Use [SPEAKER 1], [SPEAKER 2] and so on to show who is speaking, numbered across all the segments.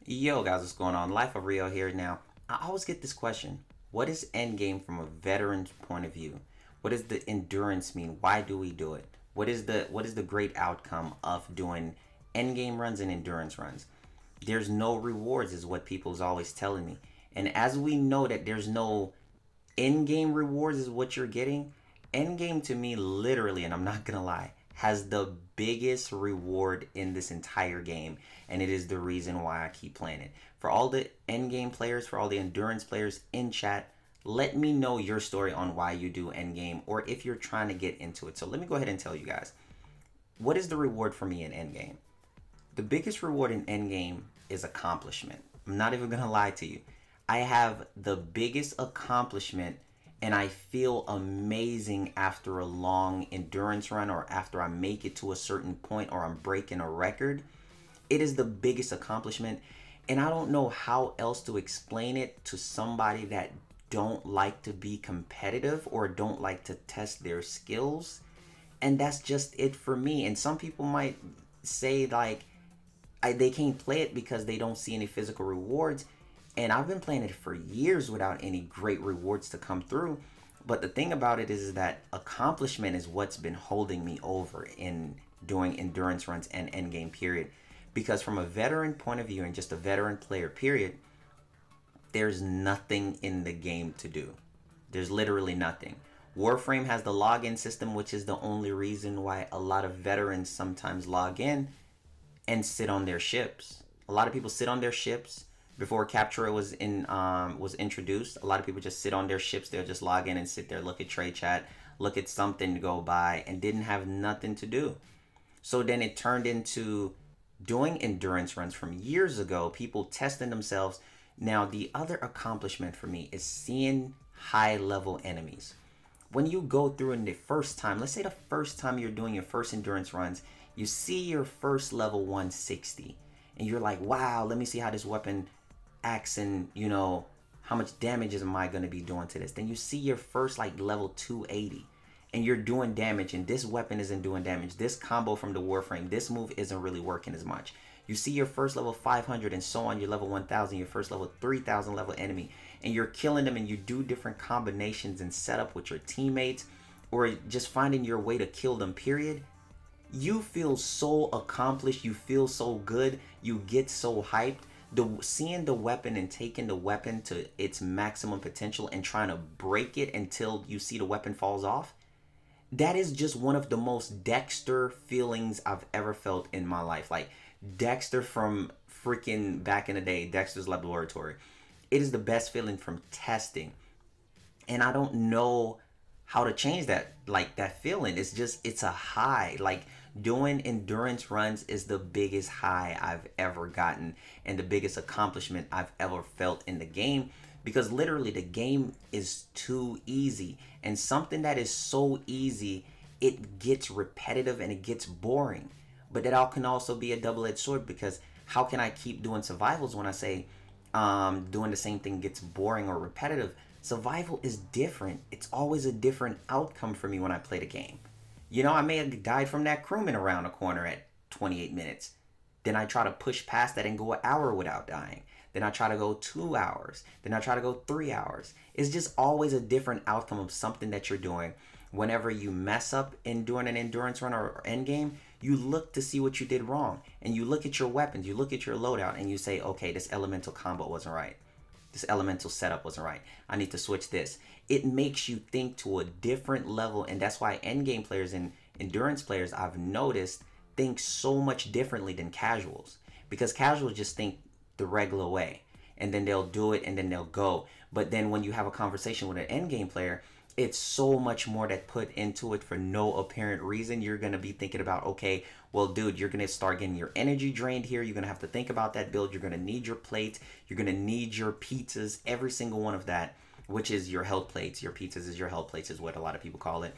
[SPEAKER 1] Yo guys, what's going on? Life of Rio here. Now, I always get this question. What is endgame from a veteran's point of view? What does the endurance mean? Why do we do it? What is the great outcome of doing endgame runs and endurance runs? There's no rewards is what people's always telling me. And as we know that there's no in-game rewards is what you're getting, endgame to me literally, and I'm not gonna lie, has the biggest reward in this entire game, and it is the reason why I keep playing it. For all the endgame players, for all the endurance players in chat, let me know your story on why you do endgame, or if you're trying to get into it. So let me go ahead and tell you guys, what is the reward for me in endgame? The biggest reward in endgame is accomplishment. I'm not even gonna lie to you. I have the biggest accomplishment and I feel amazing after a long endurance run, or after I make it to a certain point, or I'm breaking a record. It is the biggest accomplishment, and I don't know how else to explain it to somebody that don't like to be competitive or don't like to test their skills. And that's just it for me. And some people might say like they can't play it because they don't see any physical rewards. And I've been playing it for years without any great rewards to come through. But the thing about it is that accomplishment is what's been holding me over in doing endurance runs and endgame period. Because from a veteran point of view, and just a veteran player period, there's nothing in the game to do. There's literally nothing. Warframe has the login system, which is the only reason why a lot of veterans sometimes log in and sit on their ships. A lot of people sit on their ships. Before Captura was introduced, a lot of people just sit on their ships. They'll just log in and sit there, look at trade chat, look at something to go by, and didn't have nothing to do. So then it turned into doing endurance runs from years ago, people testing themselves. Now, the other accomplishment for me is seeing high-level enemies. When you go through in the first time, let's say the first time you're doing your first endurance runs, you see your first level 160, and you're like, wow, let me see how this weapon acts, and you know, how much damage am I going to be doing to this. Then you see your first like level 280 and you're doing damage, and this weapon isn't doing damage. This combo from the Warframe, this move isn't really working as much. You see your first level 500 and so on, your level 1000, your first level 3000 level enemy, and you're killing them, and you do different combinations and setup with your teammates, or just finding your way to kill them period. You feel so accomplished, you feel so good, you get so hyped. Seeing the weapon and taking the weapon to its maximum potential and trying to break it until you see the weapon falls off, that is just one of the most Dexter feelings I've ever felt in my life. Like Dexter from freaking back in the day, Dexter's Laboratory. It is the best feeling from testing, and I don't know how to change that, like that feeling. It's a high. Like doing endurance runs is the biggest high I've ever gotten, and the biggest accomplishment I've ever felt in the game, because literally the game is too easy, and something that is so easy, it gets repetitive and it gets boring. But that all can also be a double-edged sword, because how can I keep doing survivals when I say doing the same thing gets boring or repetitive? Survival is different. It's always a different outcome for me when I play the game. You know, I may have died from that crewman around a corner at 28 minutes. Then I try to push past that and go an hour without dying. Then I try to go 2 hours. Then I try to go 3 hours. It's just always a different outcome of something that you're doing. Whenever you mess up in doing an endurance run or endgame, you look to see what you did wrong. And you look at your weapons, you look at your loadout, and you say, okay, this elemental combo wasn't right. This elemental setup wasn't right. I need to switch this. It makes you think to a different level, and that's why endgame players and endurance players, I've noticed, think so much differently than casuals. Because casuals just think the regular way, and then they'll do it, and then they'll go. But then when you have a conversation with an endgame player, it's so much more that put into it for no apparent reason. You're going to be thinking about, okay, well, dude, you're going to start getting your energy drained here. You're going to have to think about that build. You're going to need your plates. You're going to need your pizzas, every single one of that, which is your health plates. Your pizzas is your health plates is what a lot of people call it.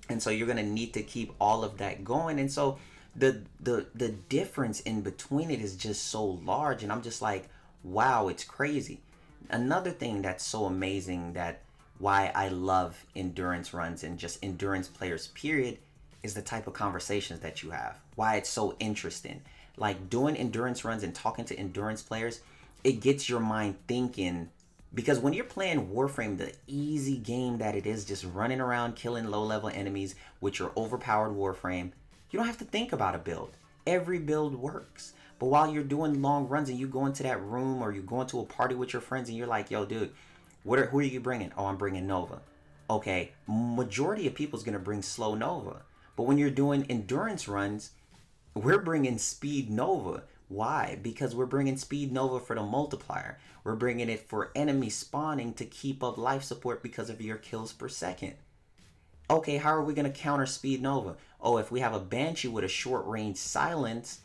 [SPEAKER 1] And so you're going to need to keep all of that going. And so the difference in between it is just so large. And I'm just like, wow, it's crazy. Another thing that's so amazing, that why I love endurance runs and just endurance players period, is the type of conversations that you have. Why it's so interesting. Like doing endurance runs and talking to endurance players, it gets your mind thinking. Because when you're playing Warframe, the easy game that it is, just running around killing low-level enemies with your overpowered Warframe, you don't have to think about a build. Every build works. But while you're doing long runs and you go into that room or you go into a party with your friends and you're like, yo, dude, who are you bringing? Oh, I'm bringing Nova. Okay, majority of people's going to bring slow Nova. But when you're doing endurance runs, we're bringing speed Nova. Why? Because we're bringing speed Nova for the multiplier. We're bringing it for enemy spawning to keep up life support because of your kills per second. Okay, how are we going to counter speed Nova? Oh, if we have a Banshee with a short range silence,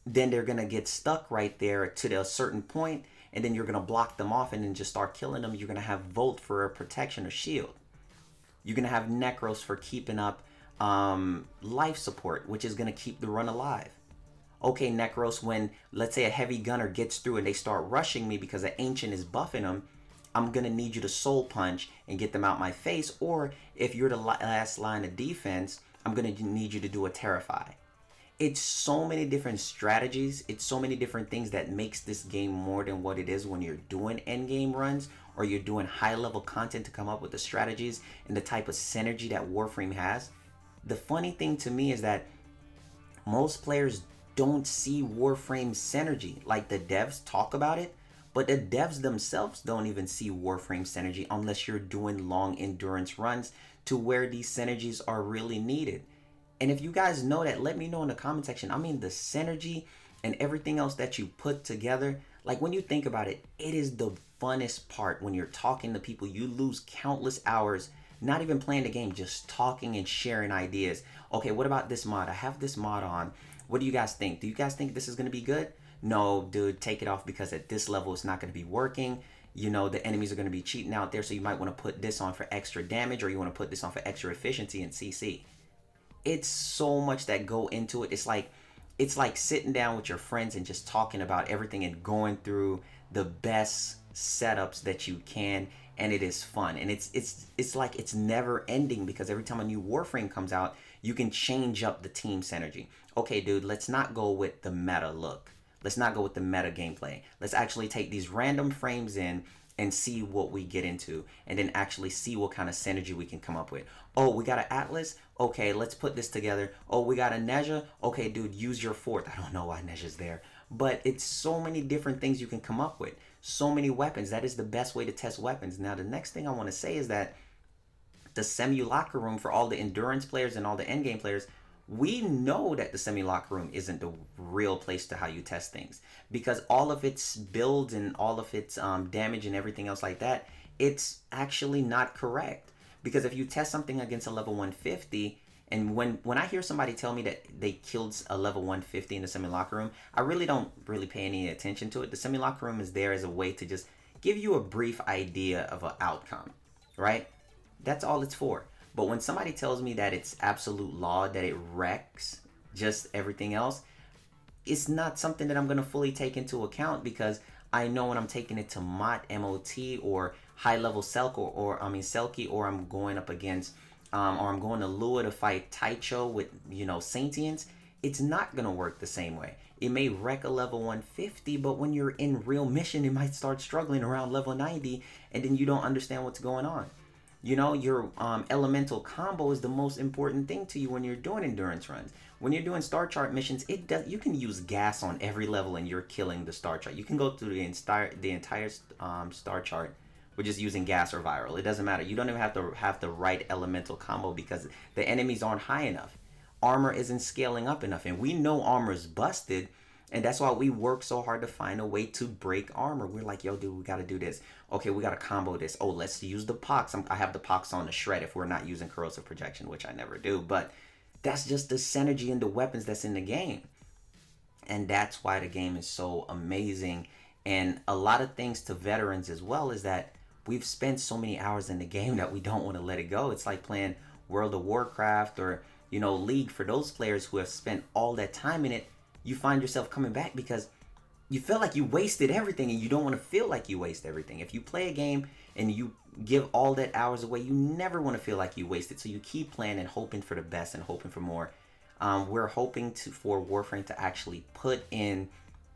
[SPEAKER 1] then they're going to get stuck right there to a certain point, and then you're going to block them off and then just start killing them. You're going to have Volt for a protection or shield. You're going to have Necros for keeping up life support, which is going to keep the run alive. Okay, Necros, when, let's say, a heavy gunner gets through and they start rushing me because an Ancient is buffing them, I'm going to need you to Soul Punch and get them out my face. Or if you're the last line of defense, I'm going to need you to do a Terrify. It's so many different strategies. It's so many different things that makes this game more than what it is when you're doing endgame runs or you're doing high-level content to come up with the strategies and the type of synergy that Warframe has. The funny thing to me is that most players don't see Warframe synergy. Like, the devs talk about it, but the devs themselves don't even see Warframe synergy unless you're doing long endurance runs to where these synergies are really needed. And if you guys know that, let me know in the comment section. I mean, the synergy and everything else that you put together, like when you think about it, it is the funnest part when you're talking to people. You lose countless hours not even playing the game, just talking and sharing ideas. Okay, what about this mod? I have this mod on. What do you guys think? Do you guys think this is going to be good? No, dude, take it off because at this level it's not going to be working. You know, the enemies are going to be cheating out there, so you might want to put this on for extra damage, or you want to put this on for extra efficiency and CC. It's so much that go into it. It's like sitting down with your friends and just talking about everything and going through the best setups that you can, and it is fun. And it's like it's never ending because every time a new Warframe comes out, you can change up the team synergy. Okay, dude, let's not go with the meta look. Let's not go with the meta gameplay. Let's actually take these random frames in and see what we get into, and then actually see what kind of synergy we can come up with. Oh, we got an Atlas? Okay, let's put this together. Oh, we got a Nezha? Okay, dude, use your fourth. I don't know why Nezha's there, but it's so many different things you can come up with. So many weapons. That is the best way to test weapons. Now, the next thing I want to say is that the semi-locker room for all the endurance players and all the endgame players, we know that the semi-locker room isn't the real place to how you test things, because all of its builds and all of its damage and everything else like that, it's actually not correct. Because if you test something against a level 150, and when I hear somebody tell me that they killed a level 150 in the semi-locker room, I really don't pay any attention to it. The semi-locker room is there as a way to just give you a brief idea of an outcome, right? That's all it's for. But when somebody tells me that it's absolute law, that it wrecks just everything else, it's not something that I'm going to fully take into account, because I know when I'm taking it to MOT, or high-level Selkie, or I'm going up against, or I'm going to Lua to fight Taicho with, you know, Sentience, it's not going to work the same way. It may wreck a level 150, but when you're in real mission, it might start struggling around level 90, and then you don't understand what's going on. You know, your elemental combo is the most important thing to you when you're doing endurance runs. When you're doing star chart missions, you can use gas on every level and you're killing the star chart. You can go through the entire star chart with just using gas or viral. It doesn't matter. You don't even have to have the right elemental combo because the enemies aren't high enough. Armor isn't scaling up enough, and we know armor is busted. And that's why we work so hard to find a way to break armor. We're like, yo, dude, we got to do this. Okay, we got to combo this. Oh, let's use the pox. I have the pox on the shred if we're not using corrosive projection, which I never do. But that's just the synergy and the weapons that's in the game. And that's why the game is so amazing. And a lot of things to veterans as well is that we've spent so many hours in the game that we don't want to let it go. It's like playing World of Warcraft or, you know, League. For those players who have spent all that time in it, you find yourself coming back because you feel like you wasted everything, and you don't want to feel like you waste everything. If you play a game and you give all that hours away, you never want to feel like you wasted. So you keep playing and hoping for the best and hoping for more. we're hoping for Warframe to actually put in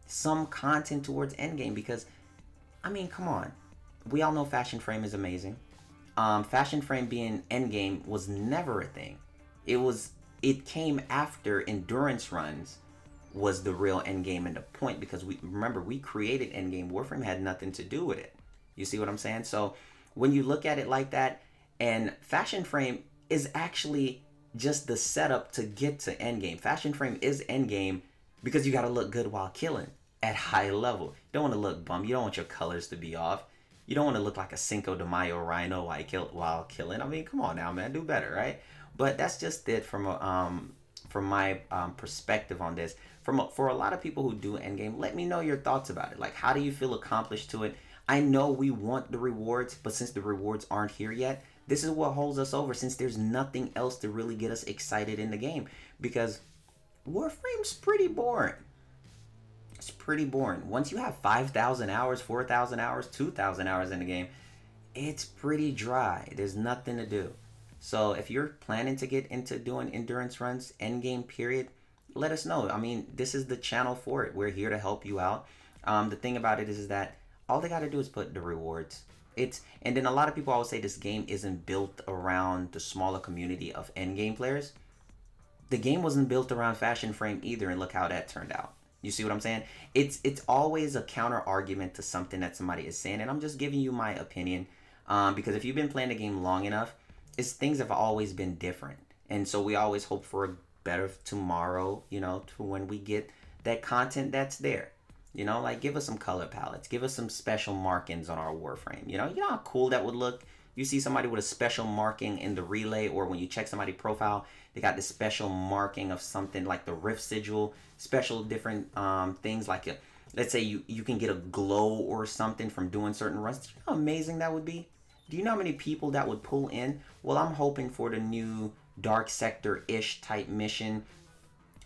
[SPEAKER 1] some content towards endgame, because I mean, come on, we all know Fashion Frame is amazing. Fashion Frame being endgame was never a thing. It came after endurance runs was the real endgame and the point, because we remember we created endgame. Warframe had nothing to do with it. You see what I'm saying? So when you look at it like that, and Fashion Frame is actually just the setup to get to endgame. Fashion Frame is endgame because you got to look good while killing at high level. You don't want to look bum. You don't want your colors to be off. You don't want to look like a Cinco de Mayo rhino while killing. I mean, come on now, man, do better, right? But that's just it from my perspective on this. For a lot of people who do endgame, let me know your thoughts about it. Like, how do you feel accomplished to it? I know we want the rewards, but since the rewards aren't here yet, this is what holds us over, since there's nothing else to really get us excited in the game. Because Warframe's pretty boring. It's pretty boring. Once you have 5,000 hours, 4,000 hours, 2,000 hours in the game, it's pretty dry. There's nothing to do. So if you're planning to get into doing endurance runs, endgame period, let us know. I mean, this is the channel for it. We're here to help you out. The thing about it is that all they got to do is put the rewards. And then a lot of people always say this game isn't built around the smaller community of endgame players. The game wasn't built around Fashion Frame either, and look how that turned out. You see what I'm saying? It's always a counter argument to something that somebody is saying, and I'm just giving you my opinion, because if you've been playing the game long enough, things have always been different, and so we always hope for a better tomorrow, you know, to when we get that content that's there. You know, like, give us some color palettes, give us some special markings on our Warframe. You know how cool that would look. You see somebody with a special marking in the relay, or when you check somebody's profile, they got this special marking of something like the Rift Sigil, special different things like let's say you can get a glow or something from doing certain runs. Do you know how amazing that would be? Do you know how many people that would pull in? Well, I'm hoping for the new Dark Sector-ish type mission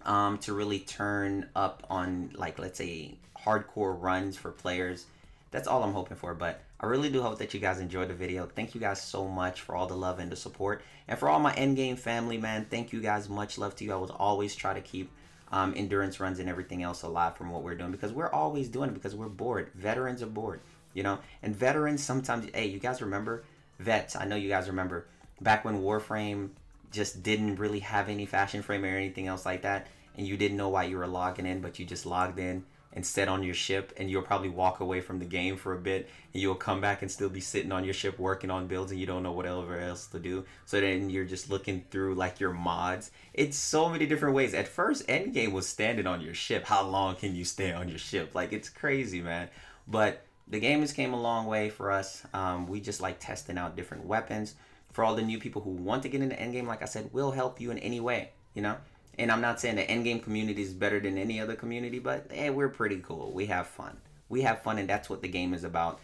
[SPEAKER 1] to really turn up on, like, let's say, hardcore runs for players. That's all I'm hoping for. But I really do hope that you guys enjoyed the video. Thank you guys so much for all the love and the support. And for all my endgame family, man, thank you guys. Much love to you. I will always try to keep endurance runs and everything else alive from what we're doing, because we're always doing it because we're bored. Veterans are bored, you know. And veterans sometimes, hey, you guys remember vets? I know you guys remember back when Warframe just didn't really have any Fashion Frame or anything else like that, and you didn't know why you were logging in, but you just logged in and set on your ship, and you'll probably walk away from the game for a bit, and you'll come back and still be sitting on your ship working on builds, and you don't know what else to do. So then you're just looking through like your mods. It's so many different ways. At first, endgame was standing on your ship. How long can you stay on your ship? Like, it's crazy, man. But the game has came a long way for us. We just like testing out different weapons. For all the new people who want to get into endgame, like I said, we'll help you in any way, you know. And I'm not saying the endgame community is better than any other community, but hey, we're pretty cool. We have fun. We have fun, and that's what the game is about.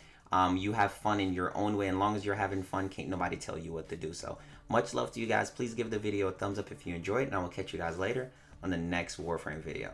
[SPEAKER 1] You have fun in your own way, and as long as you're having fun, can't nobody tell you what to do. So much love to you guys. Please give the video a thumbs up if you enjoyed, and I will catch you guys later on the next Warframe video.